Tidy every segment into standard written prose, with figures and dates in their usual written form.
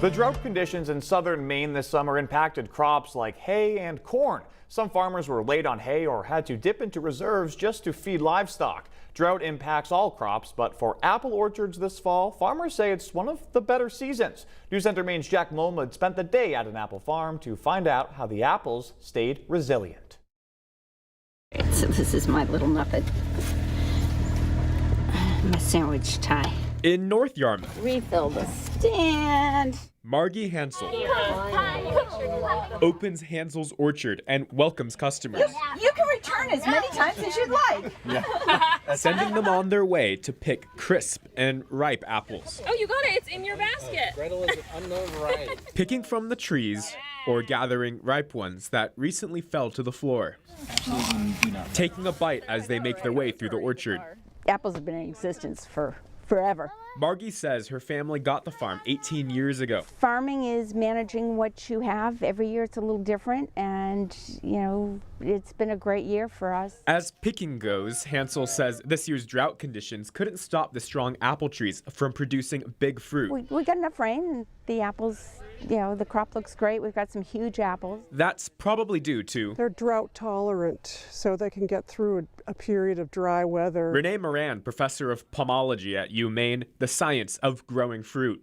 The drought conditions in southern Maine this summer impacted crops like hay and corn. Some farmers were late on hay or had to dip into reserves just to feed livestock. Drought impacts all crops, but for apple orchards this fall, farmers say it's one of the better seasons. News Center Maine's Jack Molmud spent the day at an apple farm to find out how the apples stayed resilient. So this is my little muppet. My sandwich tie. In North Yarmouth, Refill the stand. Margie Hansel opens Hansel's orchard and welcomes customers, You can return as many times as you'd like. sending them on their way to pick crisp and ripe apples. Oh, you got it. It's in your basket. Gretel is an unknown variety. Picking from the trees or gathering ripe ones that recently fell to the floor. Taking a bite as they make their way through the orchard. Apples have been in existence for forever. Margie says her family got the farm 18 years ago. Farming is managing what you have. Every year it's a little different, and it's been a great year for us. As picking goes, Hansel says this year's drought conditions couldn't stop the strong apple trees from producing big fruit. We got enough rain, and the apples, the crop looks great. We've got some huge apples. That's probably due to They're drought tolerant, so they can get through a period of dry weather. Renee Moran, professor of pomology at Maine, the science of growing fruit.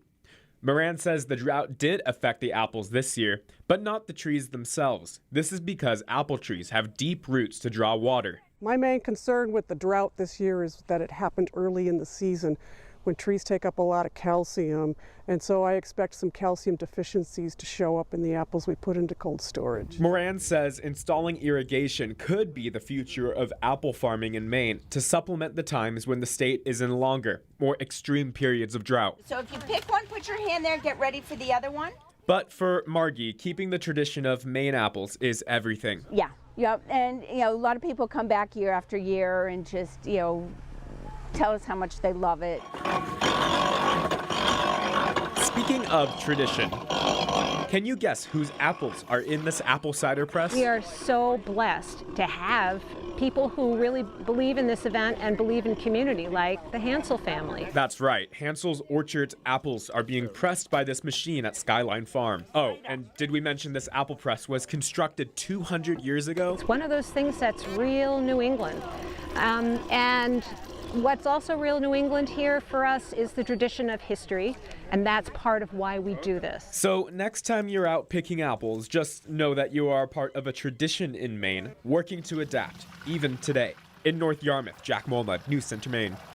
Moran says the drought did affect the apples this year, but not the trees themselves. This is because apple trees have deep roots to draw water. My main concern with the drought this year is that it happened early in the season when trees take up a lot of calcium, and so I expect some calcium deficiencies to show up in the apples we put into cold storage. Moran says installing irrigation could be the future of apple farming in Maine to supplement the times when the state is in longer, more extreme periods of drought. So if you pick one, put your hand there, get ready for the other one. But for Margie, keeping the tradition of Maine apples is everything. Yeah, and a lot of people come back year after year and just, tell us how much they love it. Speaking of tradition, can you guess whose apples are in this apple cider press? We are so blessed to have people who really believe in this event and believe in community, like the Hansel family. That's right. Hansel's Orchard's apples are being pressed by this machine at Skyline Farm. Oh, and did we mention this apple press was constructed 200 years ago? It's one of those things that's real New England. And what's also real New England here for us is the tradition of history, and that's part of why we do this. So next time you're out picking apples, just know that you are part of a tradition in Maine, working to adapt, even today. In North Yarmouth, Jack Molmud, News Center Maine.